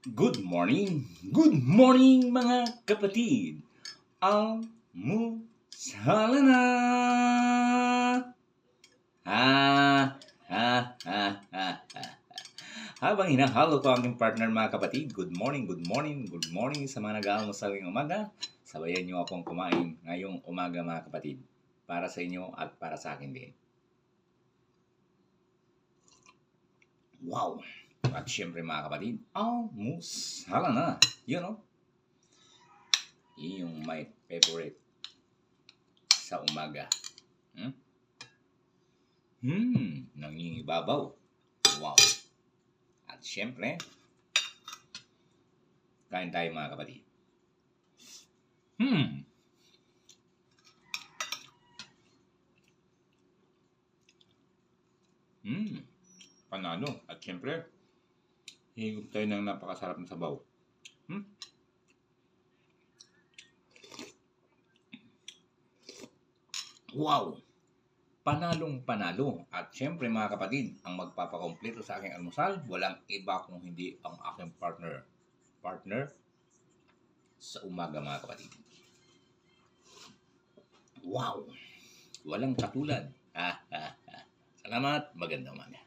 Good morning! Good morning mga kapatid! Almusala na! Ha! Ha! Ha! Ha! Ha! Habang hinahalo ko ang aking partner mga kapatid, good morning, good morning, good morning sa mga nag-aalmusal ngayong umaga. Sabayan niyo akong kumain ngayong umaga mga kapatid. Para sa inyo at para sa akin din. Wow! At syempre mga kapatid, almusala na. You know? Yung my favorite sa umaga. Nangingibabaw. Wow. At syempre, kain tayo mga kapatid. Panalo. At syempre, higop tayo ng napakasarap na sabaw. Wow! Panalong panalo. At syempre mga kapatid, ang magpapakompleto sa aking almusal, walang iba kung hindi ang aking partner. Partner sa umaga mga kapatid. Wow! Walang katulad. Salamat. Magandang umaga.